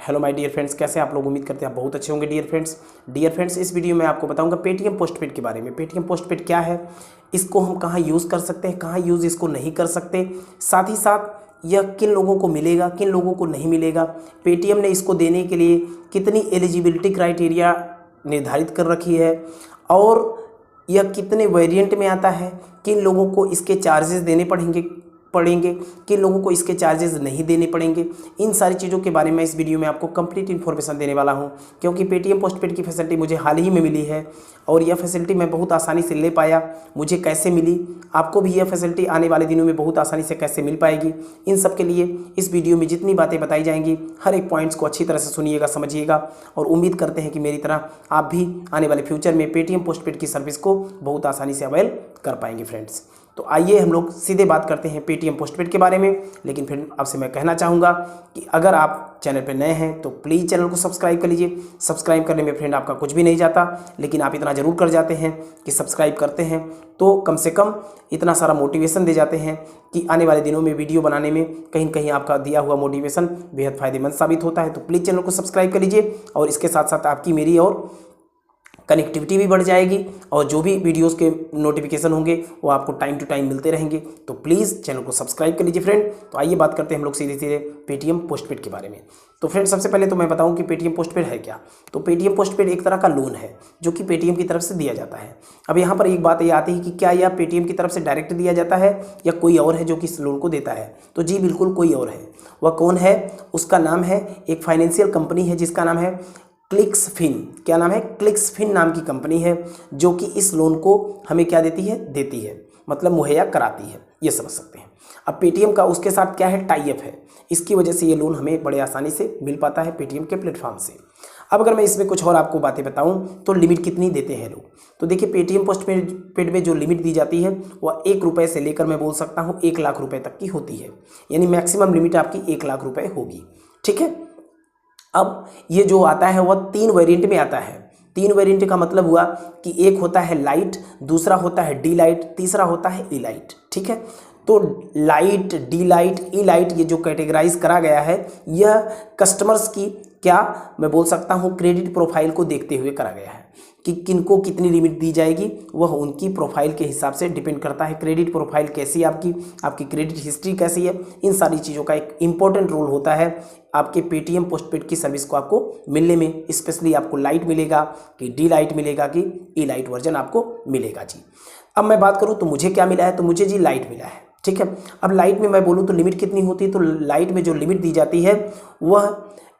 Hello my dear friends, कैसे आप लोग? उम्मीद करते हैं आप बहुत अच्छे होंगे। डियर फ्रेंड्स, इस वीडियो में आपको बताऊंगा पेटीएम पोस्टपेड के बारे में। पेटीएम पोस्टपेड क्या है, इसको हम कहाँ यूज़ कर सकते हैं, कहाँ यूज़ इसको नहीं कर सकते, साथ ही साथ यह किन लोगों को मिलेगा, किन लोगों को नहीं मिलेगा, पेटीएम ने इसको देने के लिए कितनी एलिजिबिलिटी क्राइटेरिया निर्धारित कर रखी है और यह कितने वेरिएंट में आता है, किन लोगों को इसके चार्जेस देने पड़ेंगे, किन लोगों को इसके चार्जेस नहीं देने पड़ेंगे। इन सारी चीज़ों के बारे में इस वीडियो में आपको कंप्लीट इन्फॉर्मेशन देने वाला हूं, क्योंकि पेटीएम पोस्टपेड की फैसिलिटी मुझे हाल ही में मिली है और यह फैसिलिटी मैं बहुत आसानी से ले पाया। मुझे कैसे मिली, आपको भी यह फैसिलिटी आने वाले दिनों में बहुत आसानी से कैसे मिल पाएगी, इन सब के लिए इस वीडियो में जितनी बातें बताई जाएंगी हर एक पॉइंट्स को अच्छी तरह से सुनिएगा, समझिएगा और उम्मीद करते हैं कि मेरी तरह आप भी आने वाले फ्यूचर में पेटीएम पोस्टपेड की सर्विस को बहुत आसानी से अवेल कर पाएंगे फ्रेंड्स। तो आइए हम लोग सीधे बात करते हैं पेटीएम पोस्टपेड के बारे में। लेकिन फिर आपसे मैं कहना चाहूँगा कि अगर आप चैनल पर नए हैं तो प्लीज़ चैनल को सब्सक्राइब कर लीजिए। सब्सक्राइब करने में फ्रेंड आपका कुछ भी नहीं जाता, लेकिन आप इतना ज़रूर कर जाते हैं कि सब्सक्राइब करते हैं तो कम से कम इतना सारा मोटिवेशन दे जाते हैं कि आने वाले दिनों में वीडियो बनाने में कहीं न कहीं आपका दिया हुआ मोटिवेशन बेहद फ़ायदेमंद साबित होता है। तो प्लीज़ चैनल को सब्सक्राइब कर लीजिए और इसके साथ साथ आपकी मेरी और कनेक्टिविटी भी बढ़ जाएगी और जो भी वीडियोस के नोटिफिकेशन होंगे वो आपको टाइम टू टाइम मिलते रहेंगे। तो प्लीज़ चैनल को सब्सक्राइब कर लीजिए फ्रेंड। तो आइए बात करते हैं हम लोग सीधे सीधे पेटीएम पोस्टपेड के बारे में। तो फ्रेंड, सबसे पहले तो मैं बताऊं कि पेटीएम पोस्टपेड है क्या। तो पेटीएम पोस्टपेड एक तरह का लोन है जो कि पेटीएम की तरफ से दिया जाता है। अब यहाँ पर एक बात ये आती है कि क्या यह पेटीएम की तरफ से डायरेक्ट दिया जाता है या कोई और है जो कि इस लोन को देता है। तो जी बिल्कुल कोई और है। वह कौन है? उसका नाम है, एक फाइनेंशियल कंपनी है जिसका नाम है क्लिक्सफिन। क्या नाम है? क्लिक्सफिन नाम की कंपनी है जो कि इस लोन को हमें क्या देती है, मतलब मुहैया कराती है, ये समझ सकते हैं। अब पेटीएम का उसके साथ क्या है, टाई अप है। इसकी वजह से ये लोन हमें बड़े आसानी से मिल पाता है पेटीएम के प्लेटफॉर्म से। अब अगर मैं इसमें कुछ और आपको बातें बताऊं तो लिमिट कितनी देते हैं लोग। तो देखिए, पेटीएम पोस्टपेड में जो लिमिट दी जाती है वह 1 रुपये से लेकर मैं बोल सकता हूँ 1 लाख रुपये तक की होती है, यानी मैक्सिमम लिमिट आपकी 1 लाख रुपये होगी। ठीक है। अब ये जो आता है वह 3 वेरिएंट में आता है। 3 वेरिएंट का मतलब हुआ कि एक होता है लाइट, दूसरा होता है डी लाइट, तीसरा होता है ई लाइट। ठीक है। तो लाइट, डी लाइट, ई लाइट ये जो कैटेगराइज करा गया है यह कस्टमर्स की क्या मैं बोल सकता हूँ क्रेडिट प्रोफाइल को देखते हुए करा गया है कि किनको कितनी लिमिट दी जाएगी। वह उनकी प्रोफाइल के हिसाब से डिपेंड करता है। क्रेडिट प्रोफाइल कैसी है आपकी क्रेडिट हिस्ट्री कैसी है, इन सारी चीज़ों का एक इंपॉर्टेंट रोल होता है आपके पेटीएम पोस्टपेड की सर्विस को आपको मिलने में। स्पेशली आपको लाइट मिलेगा कि डी लाइट मिलेगा कि ई लाइट वर्जन आपको मिलेगा जी। अब मैं बात करूँ तो मुझे क्या मिला है, तो मुझे जी लाइट मिला है। ठीक है। अब लाइट में मैं बोलूँ तो लिमिट कितनी होती है, तो लाइट में जो लिमिट दी जाती है वह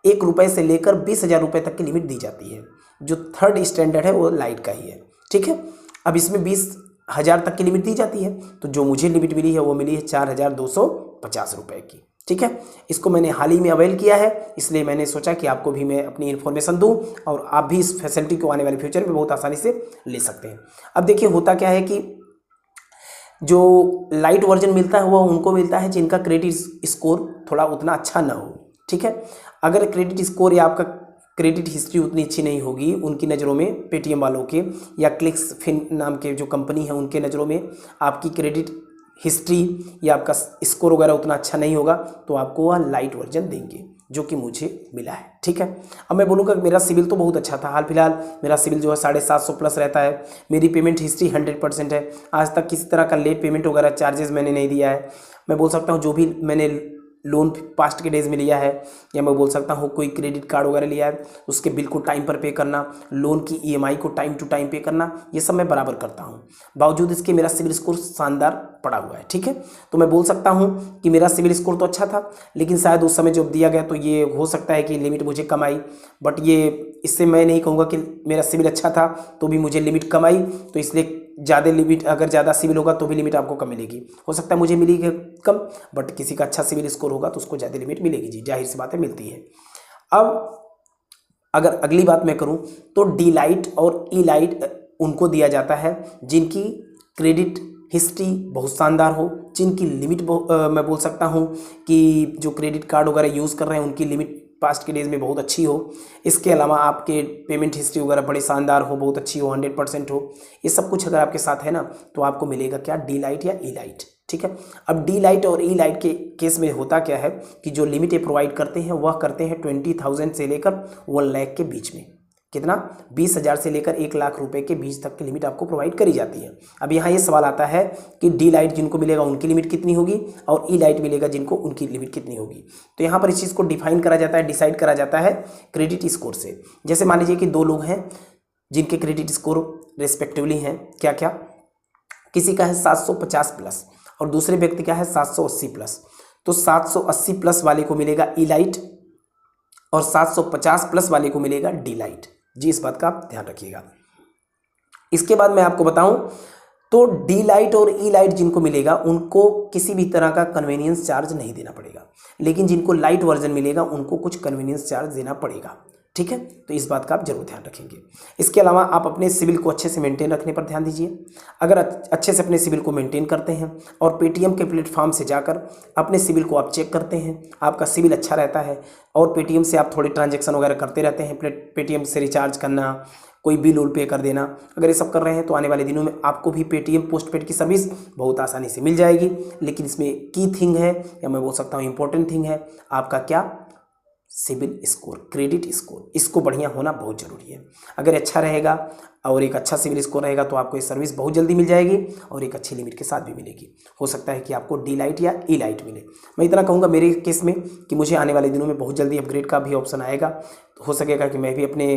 1 रुपये से लेकर 20,000 रुपये तक की लिमिट दी जाती है। जो 3rd स्टैंडर्ड है वो लाइट का ही है। ठीक है। अब इसमें 20,000 तक की लिमिट दी जाती है, तो जो मुझे लिमिट मिली है वो मिली है 4,250 रुपये की। ठीक है। इसको मैंने हाल ही में अवेल किया है, इसलिए मैंने सोचा कि आपको भी मैं अपनी इन्फॉर्मेशन दूं और आप भी इस फैसिलिटी को आने वाले फ्यूचर में बहुत आसानी से ले सकते हैं। अब देखिए, होता क्या है कि जो लाइट वर्जन मिलता है वह उनको मिलता है जिनका क्रेडिट स्कोर थोड़ा उतना अच्छा ना हो। ठीक है। अगर क्रेडिट स्कोर या आपका क्रेडिट हिस्ट्री उतनी अच्छी नहीं होगी उनकी नज़रों में, पेटीएम वालों के या क्लिक्सफिन नाम के जो कंपनी है उनके नज़रों में आपकी क्रेडिट हिस्ट्री या आपका स्कोर वगैरह उतना अच्छा नहीं होगा, तो आपको वह लाइट वर्जन देंगे जो कि मुझे मिला है। ठीक है। अब मैं बोलूँगा कि मेरा सिविल तो बहुत अच्छा था। हाल फिलहाल मेरा सिविल जो है 750 प्लस रहता है। मेरी पेमेंट हिस्ट्री 100% है। आज तक किसी तरह का लेट पेमेंट वगैरह चार्जेस मैंने नहीं दिया है। मैं बोल सकता हूँ जो भी मैंने लोन पास्ट के डेज में लिया है या मैं बोल सकता हूँ कोई क्रेडिट कार्ड वगैरह लिया है उसके बिल को टाइम पर पे करना, लोन की ईएमआई को टाइम टू टाइम पे करना, ये सब मैं बराबर करता हूँ। बावजूद इसके मेरा सिविल स्कोर शानदार पड़ा हुआ है। ठीक है। तो मैं बोल सकता हूँ कि मेरा सिविल स्कोर तो अच्छा था, लेकिन शायद उस समय जब दिया गया तो ये हो सकता है कि लिमिट मुझे कम आई, बट ये इससे मैं नहीं कहूँगा कि मेरा सिविल अच्छा था तो भी मुझे लिमिट कम आई। तो इसलिए ज़्यादा लिमिट, अगर ज़्यादा सिविल होगा तो भी लिमिट आपको कम मिलेगी। हो सकता है मुझे मिली कम, बट किसी का अच्छा सिविल स्कोर होगा तो उसको ज़्यादा लिमिट मिलेगी जी, जाहिर सी बात है, मिलती है। अब अगर अगली बात मैं करूं तो डी लाइट और ई लाइट उनको दिया जाता है जिनकी क्रेडिट हिस्ट्री बहुत शानदार हो, जिनकी लिमिट मैं बोल सकता हूं कि जो क्रेडिट कार्ड वगैरह यूज़ कर रहे हैं उनकी लिमिट पास्ट के डेज में बहुत अच्छी हो। इसके अलावा आपके पेमेंट हिस्ट्री वगैरह बड़ी शानदार हो, बहुत अच्छी हो, 100% हो। ये सब कुछ अगर आपके साथ है ना तो आपको मिलेगा क्या, डी लाइट या ई लाइट। ठीक है। अब डी लाइट और ई लाइट के केस में होता क्या है कि जो लिमिट ये प्रोवाइड करते हैं वह करते हैं 20,000 से लेकर 1 लाख के बीच में। कितना? 20,000 से लेकर 1 लाख रुपए के बीच तक की लिमिट आपको प्रोवाइड करी जाती है। अब यहाँ ये सवाल आता है कि डी लाइट जिनको मिलेगा उनकी लिमिट कितनी होगी और ई लाइट मिलेगा जिनको उनकी लिमिट कितनी होगी। तो यहाँ पर इस चीज़ को डिफाइन करा जाता है, डिसाइड करा जाता है क्रेडिट स्कोर से। जैसे मान लीजिए कि 2 लोग हैं जिनके क्रेडिट स्कोर रिस्पेक्टिवली हैं क्या क्या, किसी का है 750 प्लस और दूसरे व्यक्ति का है 780 प्लस। तो 780 प्लस वाले को मिलेगा ई लाइट और 750 प्लस वाले को मिलेगा डी लाइट। जी, इस बात का आप ध्यान रखिएगा। इसके बाद मैं आपको बताऊं तो डी लाइट और ई लाइट जिनको मिलेगा उनको किसी भी तरह का कन्वीनियंस चार्ज नहीं देना पड़ेगा, लेकिन जिनको लाइट वर्जन मिलेगा उनको कुछ कन्वीनियंस चार्ज देना पड़ेगा। ठीक है, तो इस बात का आप जरूर ध्यान रखेंगे। इसके अलावा आप अपने सिविल को अच्छे से मेंटेन रखने पर ध्यान दीजिए। अगर अच्छे से अपने सिविल को मेंटेन करते हैं और पेटीएम के प्लेटफॉर्म से जाकर अपने सिविल को आप चेक करते हैं, आपका सिविल अच्छा रहता है और पेटीएम से आप थोड़े ट्रांजैक्शन वगैरह करते रहते हैं, पेटीएम से रिचार्ज करना, कोई बिल उल पे कर देना, अगर ये सब कर रहे हैं तो आने वाले दिनों में आपको भी पेटीएम पोस्टपेड की सर्विस बहुत आसानी से मिल जाएगी। लेकिन इसमें की थिंग है, या मैं बोल सकता हूँ इंपॉर्टेंट थिंग है, आपका क्या? CIBIL score, credit score. इसको बढ़िया होना बहुत ज़रूरी है। अगर अच्छा रहेगा और एक अच्छा सिविल स्कोर रहेगा तो आपको ये सर्विस बहुत जल्दी मिल जाएगी और एक अच्छी लिमिट के साथ भी मिलेगी। हो सकता है कि आपको डी लाइट या ई लाइट मिले। मैं इतना कहूँगा मेरे केस में कि मुझे आने वाले दिनों में बहुत जल्दी अपग्रेड का भी ऑप्शन आएगा। तो हो सकेगा कि मैं भी अपने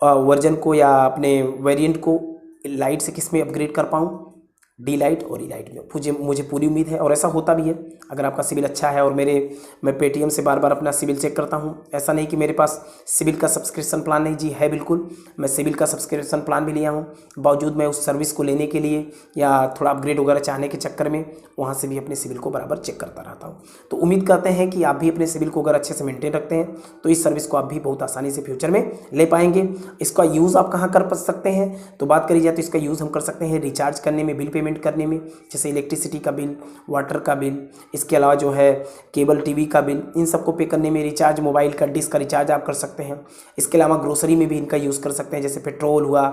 वर्जन को या अपने वेरिएंट को लाइट से किस में अपग्रेड कर पाऊँ, डी लाइट और ई लाइट में। मुझे पूरी उम्मीद है और ऐसा होता भी है। अगर आपका सिविल अच्छा है और मैं पेटीएम से बार बार अपना सिविल चेक करता हूं, ऐसा नहीं कि मेरे पास सिविल का सब्सक्रिप्शन प्लान नहीं, जी है बिल्कुल, मैं सिविल का सब्सक्रिप्शन प्लान भी लिया हूं। बावजूद मैं उस सर्विस को लेने के लिए या थोड़ा अपग्रेड वगैरह चाहने के चक्कर में वहाँ से भी अपने सिविल को बराबर चेक करता रहता हूँ। तो उम्मीद करते हैं कि आप भी अपने सिविल को अगर अच्छे से मेंटेन रखते हैं तो इस सर्विस को आप भी बहुत आसानी से फ्यूचर में ले पाएंगे। इसका यूज़ आप कहाँ कर सकते हैं, तो बात करी जाए तो इसका यूज़ हम कर सकते हैं रिचार्ज करने में, बिल पेमेंट करने में, जैसे इलेक्ट्रिसिटी का बिल, वाटर का बिल, इसके अलावा जो है केबल टीवी का बिल, इन सबको पे करने में, रिचार्ज मोबाइल का डिश का रिचार्ज आप कर सकते हैं। इसके अलावा ग्रोसरी में भी इनका यूज़ कर सकते हैं, जैसे पेट्रोल हुआ,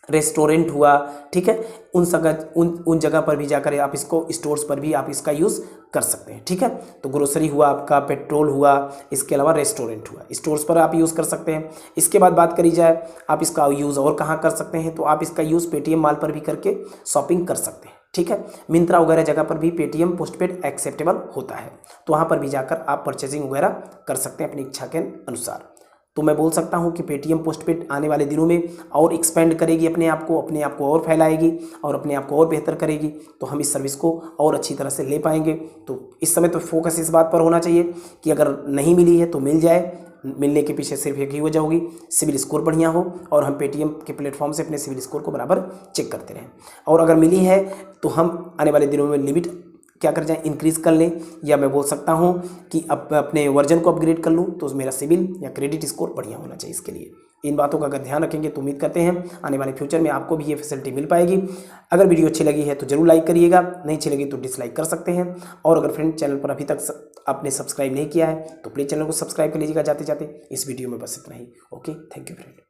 रेस्टोरेंट हुआ, ठीक है, उन जगह पर भी जाकर आप इसको, स्टोर्स पर भी आप इसका यूज़ कर सकते हैं। ठीक है, तो ग्रोसरी हुआ आपका, पेट्रोल हुआ, इसके अलावा रेस्टोरेंट हुआ, स्टोर्स पर आप यूज़ कर सकते हैं। इसके बाद बात करी जाए आप इसका यूज़ और कहाँ कर सकते हैं, तो आप इसका यूज़ पेटीएम मॉल पर भी करके शॉपिंग कर सकते हैं। ठीक है, मिंत्रा वगैरह जगह पर भी पेटीएम पोस्टपेड एक्सेप्टेबल होता है, तो वहाँ पर भी जाकर आप परचेजिंग वगैरह कर सकते हैं अपनी इच्छा के अनुसार। तो मैं बोल सकता हूँ कि पेटीएम पोस्टपेड आने वाले दिनों में और एक्सपेंड करेगी अपने आप को और फैलाएगी और अपने आप को और बेहतर करेगी, तो हम इस सर्विस को और अच्छी तरह से ले पाएंगे। तो इस समय तो फोकस इस बात पर होना चाहिए कि अगर नहीं मिली है तो मिल जाए। मिलने के पीछे सिर्फ एक ही वजह होगी, सिविल स्कोर बढ़िया हो और हम पेटीएम के प्लेटफॉर्म से अपने सिविल स्कोर को बराबर चेक करते रहें। और अगर मिली है तो हम आने वाले दिनों में लिमिट क्या कर जाएं, इंक्रीज़ कर लें, या मैं बोल सकता हूं कि अपने वर्जन को अपग्रेड कर लूं, तो मेरा सिविल या क्रेडिट स्कोर बढ़िया होना चाहिए। इसके लिए इन बातों का अगर ध्यान रखेंगे तो उम्मीद करते हैं आने वाले फ्यूचर में आपको भी ये फैसिलिटी मिल पाएगी। अगर वीडियो अच्छी लगी है तो जरूर लाइक करिएगा, नहीं अच्छी लगी तो डिसलाइक कर सकते हैं। और अगर फ्रेंड चैनल पर अभी तक आपने सब्सक्राइब नहीं किया है तो प्लीज़ चैनल को सब्सक्राइब कर लीजिएगा जाते जाते। इस वीडियो में बस इतना ही। Okay, thank you friend.